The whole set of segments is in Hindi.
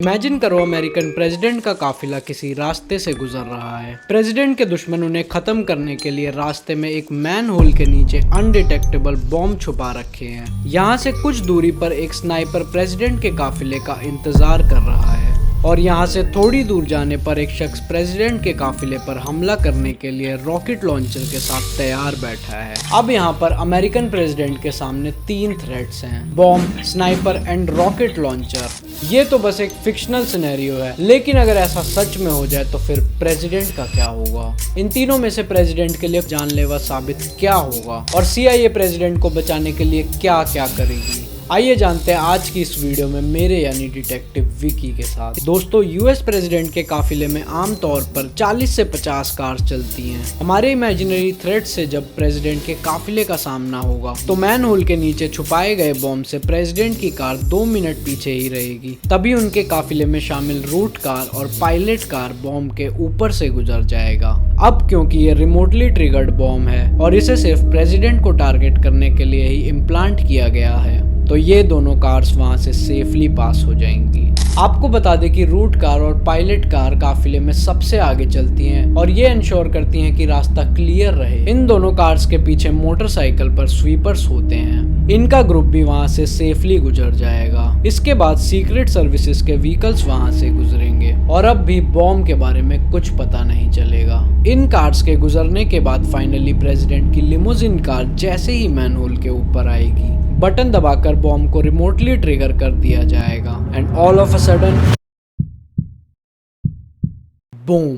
इमेजिन करो अमेरिकन प्रेसिडेंट का काफिला किसी रास्ते से गुजर रहा है। प्रेसिडेंट के दुश्मन उन्हें खत्म करने के लिए रास्ते में एक मैन होल के नीचे अनडिटेक्टेबल बॉम्ब छुपा रखे हैं। यहाँ से कुछ दूरी पर एक स्नाइपर प्रेसिडेंट के काफिले का इंतजार कर रहा है और यहाँ से थोड़ी दूर जाने पर एक शख्स प्रेसिडेंट के काफिले पर हमला करने के लिए रॉकेट लॉन्चर के साथ तैयार बैठा है। अब यहाँ पर अमेरिकन प्रेसिडेंट के सामने 3 थ्रेट्स हैं, bomb, sniper and rocket launcher. ये तो बस एक फिक्शनल सिनेरियो है, लेकिन अगर ऐसा सच में हो जाए तो फिर प्रेसिडेंट का क्या होगा? इन तीनों में से प्रेसिडेंट के लिए जानलेवा साबित क्या होगा और CIA प्रेसिडेंट को बचाने के लिए क्या क्या करेगी? आइए जानते हैं आज की इस वीडियो में मेरे यानी डिटेक्टिव विकी के साथ। दोस्तों, यूएस प्रेसिडेंट के काफिले में आमतौर पर 40 से 50 कार्स चलती हैं। हमारे इमेजिनरी थ्रेट से जब प्रेसिडेंट के काफिले का सामना होगा तो मैन होल के नीचे छुपाए गए बॉम्ब से प्रेसिडेंट की कार 2 मिनट पीछे ही रहेगी। तभी उनके काफिले में शामिल रूट कार और पायलट कार बॉम्ब के ऊपर से गुजर जाएगा। अब क्योंकि ये रिमोटली ट्रिगर्ड बॉम्ब है और इसे सिर्फ प्रेसिडेंट को टारगेट करने के लिए ही इम्प्लांट किया गया है, तो ये दोनों कार्स वहां से सेफली पास हो जाएंगी। आपको बता दें कि रूट कार और पायलट कार काफिले में सबसे आगे चलती हैं और ये इंश्योर करती हैं कि रास्ता क्लियर रहे। इन दोनों कार्स के पीछे मोटरसाइकिल पर स्वीपर्स होते हैं। इनका ग्रुप भी वहां से सेफली गुजर जाएगा। इसके बाद सीक्रेट सर्विसेज के व्हीकल्स वहां से गुजरेंगे और अब भी बॉम्ब के बारे में कुछ पता नहीं चलेगा। इन कार्स के गुजरने के बाद फाइनली प्रेसिडेंट की लिमोजिन कार जैसे ही मैन होल के ऊपर आएगी, बटन दबाकर बॉम्ब को रिमोटली ट्रिगर कर दिया जाएगा and all of a sudden boom.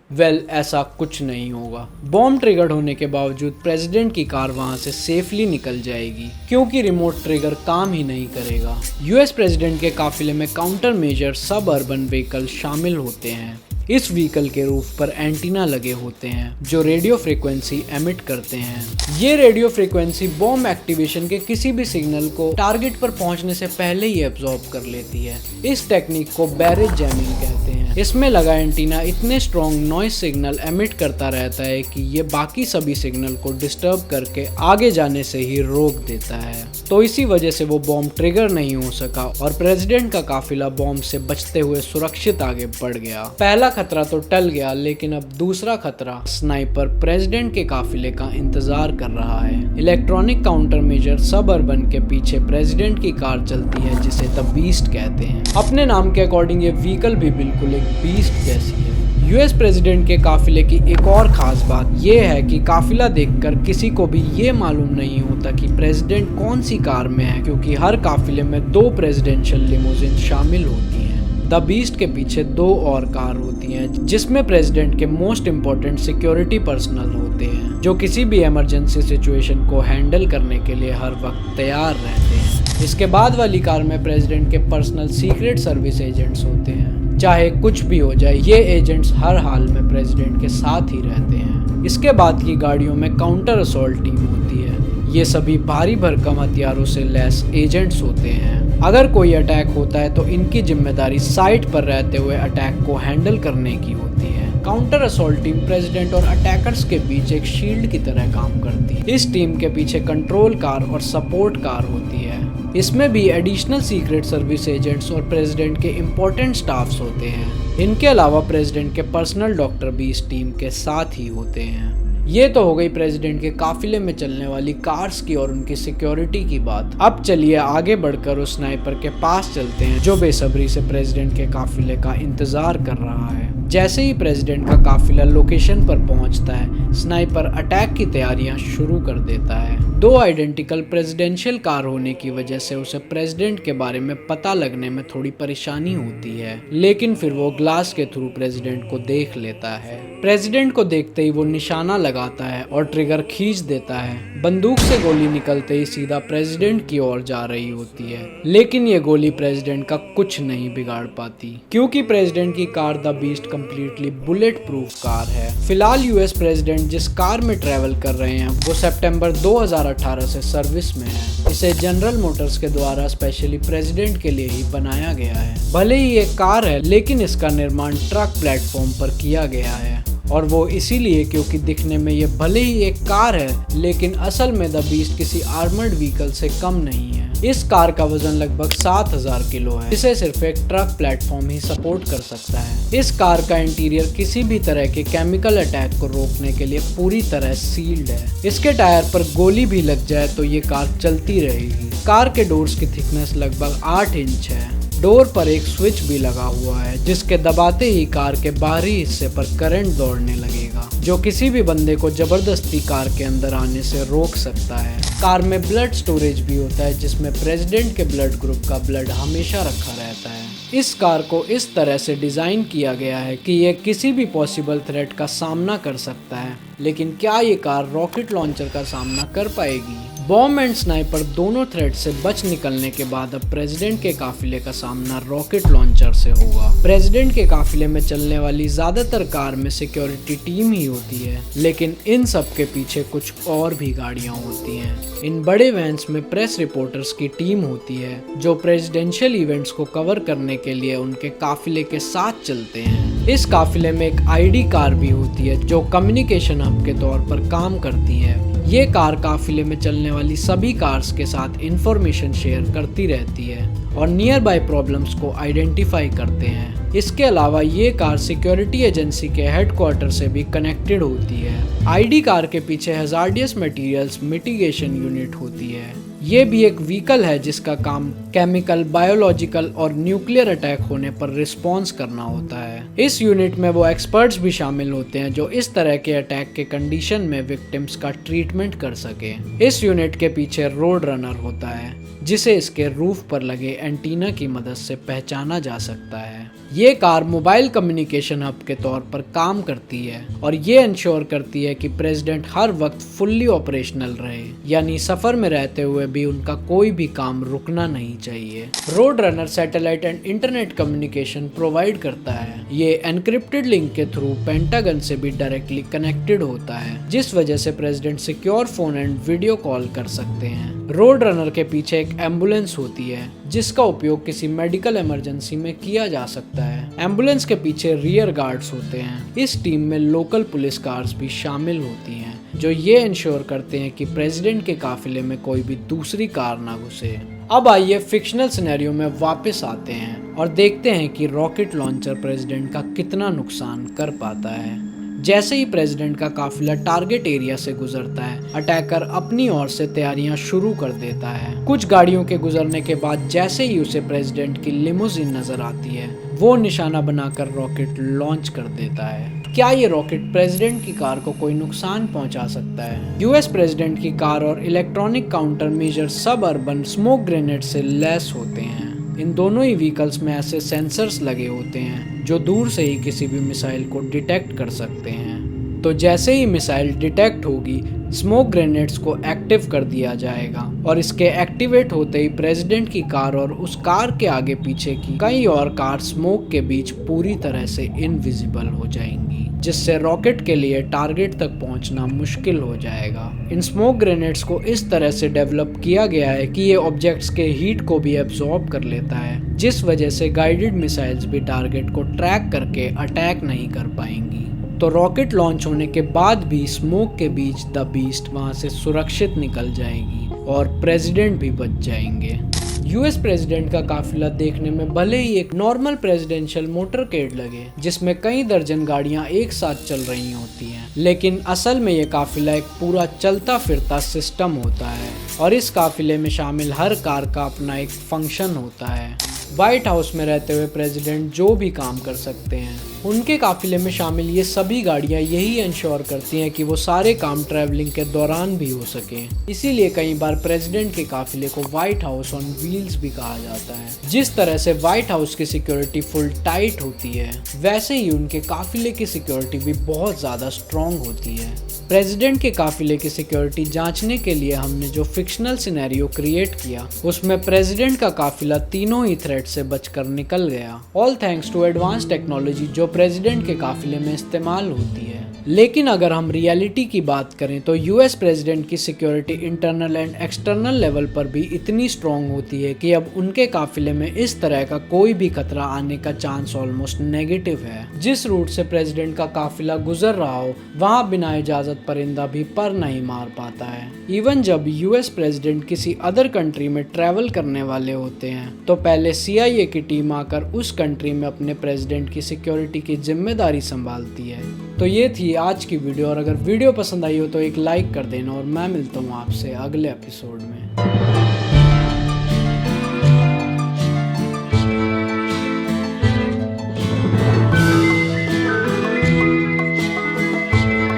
Well, ऐसा कुछ नहीं होगा। बॉम्ब ट्रिगर्ड होने के बावजूद प्रेसिडेंट की कार वहां से सेफली निकल जाएगी क्योंकि रिमोट ट्रिगर काम ही नहीं करेगा। यूएस प्रेसिडेंट के काफिले में काउंटर मेजर सब अर्बन व्हीकल शामिल होते हैं। इस व्हीकल के रूफ पर एंटीना लगे होते हैं जो रेडियो फ्रीक्वेंसी एमिट करते हैं। ये रेडियो फ्रीक्वेंसी बॉम्ब एक्टिवेशन के किसी भी सिग्नल को टारगेट पर पहुंचने से पहले ही एब्जॉर्ब कर लेती है। इस टेक्निक को बैरेज जैमिंग कहते हैं। इसमें लगा एंटीना इतने स्ट्रॉन्ग नॉइज सिग्नल एमिट करता रहता है कि ये बाकी सभी सिग्नल को डिस्टर्ब करके आगे जाने से ही रोक देता है। तो इसी वजह से वो बॉम्ब ट्रिगर नहीं हो सका और प्रेसिडेंट का काफिला बॉम्ब से बचते हुए सुरक्षित आगे बढ़ गया। पहला खतरा तो टल गया, लेकिन अब दूसरा खतरा स्नाइपर प्रेसिडेंट के काफिले का इंतजार कर रहा है। इलेक्ट्रॉनिक काउंटर मेजर सब अर्बन के पीछे प्रेसिडेंट की कार चलती है जिसे द बीस्ट कहते हैं। अपने नाम के अकॉर्डिंग ये व्हीकल भी बिल्कुल एक बीस्ट जैसी है। यूएस प्रेसिडेंट के काफिले की एक और खास बात यह है कि काफिला देखकर किसी को भी ये मालूम नहीं होता कि प्रेसिडेंट कौन सी कार में है, क्योंकि हर काफिले में 2 प्रेसिडेंशियल लिमोजिन शामिल होती हैं। द बीस्ट के पीछे 2 और कार होती हैं जिसमें प्रेसिडेंट के मोस्ट इम्पोर्टेंट सिक्योरिटी पर्सनल होते हैं जो किसी भी इमरजेंसी सिचुएशन को हैंडल करने के लिए हर वक्त तैयार रहते हैं। इसके बाद वाली कार में प्रेसिडेंट के पर्सनल सीक्रेट सर्विस एजेंट्स होते हैं। चाहे कुछ भी हो जाए, ये एजेंट्स हर हाल में प्रेसिडेंट के साथ ही रहते हैं। इसके बाद की गाड़ियों में काउंटर असॉल्ट टीम होती है। ये सभी भारी भरकम हथियारों से लैस एजेंट्स होते हैं। अगर कोई अटैक होता है तो इनकी जिम्मेदारी साइट पर रहते हुए अटैक को हैंडल करने की होती है। काउंटर असॉल्ट टीम प्रेसिडेंट और अटैकर्स के बीच एक शील्ड की तरह काम करती है। इस टीम के पीछे कंट्रोल कार और सपोर्ट कार होती है। इसमें भी एडिशनल सीक्रेट सर्विस एजेंट्स और प्रेसिडेंट के इम्पोर्टेंट स्टाफ्स होते हैं। इनके अलावा प्रेसिडेंट के पर्सनल डॉक्टर भी इस टीम के साथ ही होते हैं। ये तो हो गई प्रेसिडेंट के काफिले में चलने वाली कार्स की और उनकी सिक्योरिटी की बात। अब चलिए आगे बढ़कर उस स्नाइपर के पास चलते हैं जो बेसब्री से प्रेसिडेंट के काफिले का इंतजार कर रहा है। जैसे ही प्रेसिडेंट का काफिला लोकेशन पर पहुंचता है, स्नाइपर अटैक की तैयारियां शुरू कर देता है। 2 आइडेंटिकल प्रेसिडेंशियल कार होने की वजह से उसे प्रेसिडेंट के बारे में पता लगने में थोड़ी परेशानी होती है, लेकिन फिर वो ग्लास के थ्रू प्रेसिडेंट को देख लेता है। प्रेसिडेंट को देखते ही वो निशाना लगाता है और ट्रिगर खींच देता है। बंदूक से गोली निकलते ही सीधा प्रेसिडेंट की ओर जा रही होती है, लेकिन ये गोली प्रेसिडेंट का कुछ नहीं बिगाड़ पाती क्योंकि प्रेसिडेंट की car the beast completely bullet proof car है। फिलहाल यूएस प्रेसिडेंट जिस कार में ट्रेवल कर रहे हैं वो सितंबर 2018 से सर्विस में है। इसे जनरल मोटर्स के द्वारा स्पेशली प्रेसिडेंट के लिए ही बनाया गया है। भले ही एक कार है, लेकिन इसका निर्माण ट्रक प्लेटफॉर्म पर किया गया है और वो इसीलिए क्योंकि दिखने में ये भले ही एक कार है, लेकिन असल में द बीस्ट किसी आर्मर्ड व्हीकल से कम नहीं है। इस कार का वजन लगभग 7000 किलो है, जिसे सिर्फ एक ट्रक प्लेटफॉर्म ही सपोर्ट कर सकता है। इस कार का इंटीरियर किसी भी तरह के केमिकल अटैक को रोकने के लिए पूरी तरह सील्ड है। इसके टायर पर गोली भी लग जाए तो ये कार चलती रहेगी। कार के डोर्स की थिकनेस लगभग 8 इंच है। डोर पर एक स्विच भी लगा हुआ है, जिसके दबाते ही कार के बाहरी हिस्से पर करंट दौड़ने लगेगा, जो किसी भी बंदे को जबरदस्ती कार के अंदर आने से रोक सकता है। कार में ब्लड स्टोरेज भी होता है, जिसमें प्रेसिडेंट के ब्लड ग्रुप का ब्लड हमेशा रखा रहता है। इस कार को इस तरह से डिजाइन किया गया है कि यह किसी भी पॉसिबल थ्रेट का सामना कर सकता है, लेकिन क्या ये कार रॉकेट लॉन्चर का सामना कर पाएगी? बॉम्ब एंड स्नाइपर दोनों थ्रेट से बच निकलने के बाद अब प्रेसिडेंट के काफिले का सामना रॉकेट लॉन्चर से होगा। प्रेसिडेंट के काफिले में चलने वाली ज्यादातर कार में सिक्योरिटी टीम ही होती है, लेकिन इन सब के पीछे कुछ और भी गाड़ियां होती हैं। इन बड़े वैन्स में प्रेस रिपोर्टर्स की टीम होती है, जो प्रेसिडेंशियल इवेंट्स को कवर करने के लिए उनके काफिले के साथ चलते हैं। इस काफिले में एक आईडी कार भी होती है, जो कम्युनिकेशन हब के तौर पर काम करती है। ये कार काफिले में चलने वाली सभी कार्स के साथ इंफॉर्मेशन शेयर करती रहती है और नियर बाय प्रॉब्लम्स को आइडेंटिफाई करते हैं। इसके अलावा ये कार सिक्योरिटी एजेंसी के हेडक्वार्टर से भी कनेक्टेड होती है। आईडी कार के पीछे हैजार्डियस मटेरियल्स मिटिगेशन यूनिट होती है। ये भी एक व्हीकल है जिसका काम केमिकल, बायोलॉजिकल और न्यूक्लियर अटैक होने पर रिस्पॉन्स करना होता है। इस यूनिट में वो एक्सपर्ट्स भी शामिल होते हैं जो इस तरह के अटैक के कंडीशन में विक्टिम्स का ट्रीटमेंट कर सके। इस यूनिट के पीछे रोड रनर होता है, जिसे इसके रूफ पर लगे एंटीना की मदद से पहचाना जा सकता है। ये कार मोबाइल कम्युनिकेशन हब के तौर पर काम करती है और ये इंश्योर करती है कि प्रेसिडेंट हर वक्त फुल्ली ऑपरेशनल रहे, यानी सफर में रहते हुए भी उनका कोई भी काम रुकना नहीं चाहिए। Road runner satellite and internet communication provide करता है। ये एनक्रिप्टेड लिंक के थ्रू पेंटागन से भी डायरेक्टली कनेक्टेड होता है, जिस वजह से president secure phone and video call कर सकते हैं। रोड रनर के पीछे एक एम्बुलेंस होती है, जिसका उपयोग किसी मेडिकल इमरजेंसी में किया जा सकता है। एम्बुलेंस के पीछे रियर गार्ड्स होते हैं। इस टीम में लोकल पुलिस कार्स भी शामिल होती हैं, जो ये इंश्योर करते हैं कि प्रेसिडेंट के काफिले में कोई भी दूसरी कार ना घुसे। अब आइए फिक्शनल सिनेरियो में वापस आते हैं और देखते हैं कि रॉकेट लॉन्चर प्रेसिडेंट का कितना नुकसान कर पाता है। जैसे ही प्रेसिडेंट का काफिला टारगेट एरिया से गुजरता है, अटैकर अपनी ओर से तैयारियां शुरू कर देता है। कुछ गाड़ियों के गुजरने के बाद जैसे ही उसे प्रेसिडेंट की लिमोजिन नजर आती है, वो निशाना बनाकर रॉकेट लॉन्च कर देता है। क्या ये रॉकेट प्रेसिडेंट की कार को कोई नुकसान पहुंचा सकता है? यूएस प्रेसिडेंट की कार और इलेक्ट्रॉनिक काउंटर मेजर सब अर्बन स्मोक ग्रेनेड से लैस होते हैं। इन दोनों ही व्हीकल्स में ऐसे सेंसर्स लगे होते हैं जो दूर से ही किसी भी मिसाइल को डिटेक्ट कर सकते हैं। तो जैसे ही मिसाइल डिटेक्ट होगी, स्मोक ग्रेनेड्स को एक्टिव कर दिया जाएगा और इसके एक्टिवेट होते ही प्रेसिडेंट की कार और उस कार के आगे पीछे की कई और कार स्मोक के बीच पूरी तरह से इनविजिबल हो जाएंगी, जिससे रॉकेट के लिए टारगेट तक पहुंचना मुश्किल हो जाएगा। इन स्मोक ग्रेनेड्स को इस तरह से डेवलप किया गया है कि ये ऑब्जेक्ट्स के हीट को भी एब्जॉर्ब कर लेता है, जिस वजह से गाइडेड मिसाइल्स भी टारगेट को ट्रैक करके अटैक नहीं कर पाएंगी। तो रॉकेट लॉन्च होने के बाद भी स्मोक के बीच द बीस्ट वहां से सुरक्षित निकल जाएगी और प्रेसिडेंट भी बच जाएंगे। यूएस प्रेसिडेंट का काफिला देखने में भले ही एक नॉर्मल प्रेसिडेंशियल मोटरकेड लगे, जिसमें कई दर्जन गाड़ियां एक साथ चल रही होती हैं, लेकिन असल में ये काफिला एक पूरा चलता फिरता सिस्टम होता है और इस काफिले में शामिल हर कार का अपना एक फंक्शन होता है। व्हाइट हाउस में रहते हुए प्रेसिडेंट जो भी काम कर सकते हैं, उनके काफिले में शामिल ये सभी गाड़ियां यही इंश्योर करती हैं कि वो सारे काम ट्रैवलिंग के दौरान भी हो सकें। इसीलिए कई बार प्रेसिडेंट के काफिले को व्हाइट हाउस ऑन व्हील्स भी कहा जाता है। जिस तरह से व्हाइट हाउस की सिक्योरिटी फुल टाइट होती है, वैसे ही उनके काफिले की सिक्योरिटी भी बहुत ज़्यादा स्ट्रॉन्ग होती है। प्रेसिडेंट के काफिले की सिक्योरिटी जांचने के लिए हमने जो फिक्शनल सिनेरियो क्रिएट किया, उसमें प्रेसिडेंट का काफिला तीनों ही थ्रेट से बचकर निकल गया, all thanks to advance technology जो प्रेसिडेंट के काफिले में इस्तेमाल होती है। लेकिन अगर हम रियलिटी की बात करें तो यूएस प्रेसिडेंट की security internal and external level पर भी इतनी स्ट्रॉन्ग होती है कि अब उनके काफिले में इस तरह का कोई भी खतरा आने का चांस ऑलमोस्ट नेगेटिव है। जिस रूट से प्रेसिडेंट का काफिला गुजर रहा हो, वहां बिना इजाजत घातक परिंदा भी पर नहीं मार पाता है। इवन जब यूएस प्रेसिडेंट किसी अदर कंट्री में ट्रैवल करने वाले होते हैं तो पहले CIA की टीम आकर उस कंट्री में अपने प्रेसिडेंट की सिक्योरिटी की जिम्मेदारी संभालती है। तो ये थी आज की वीडियो, और अगर वीडियो पसंद आई हो तो एक लाइक कर देना, और मैं मिलता हूँ आपसे अगले एपिसोड में।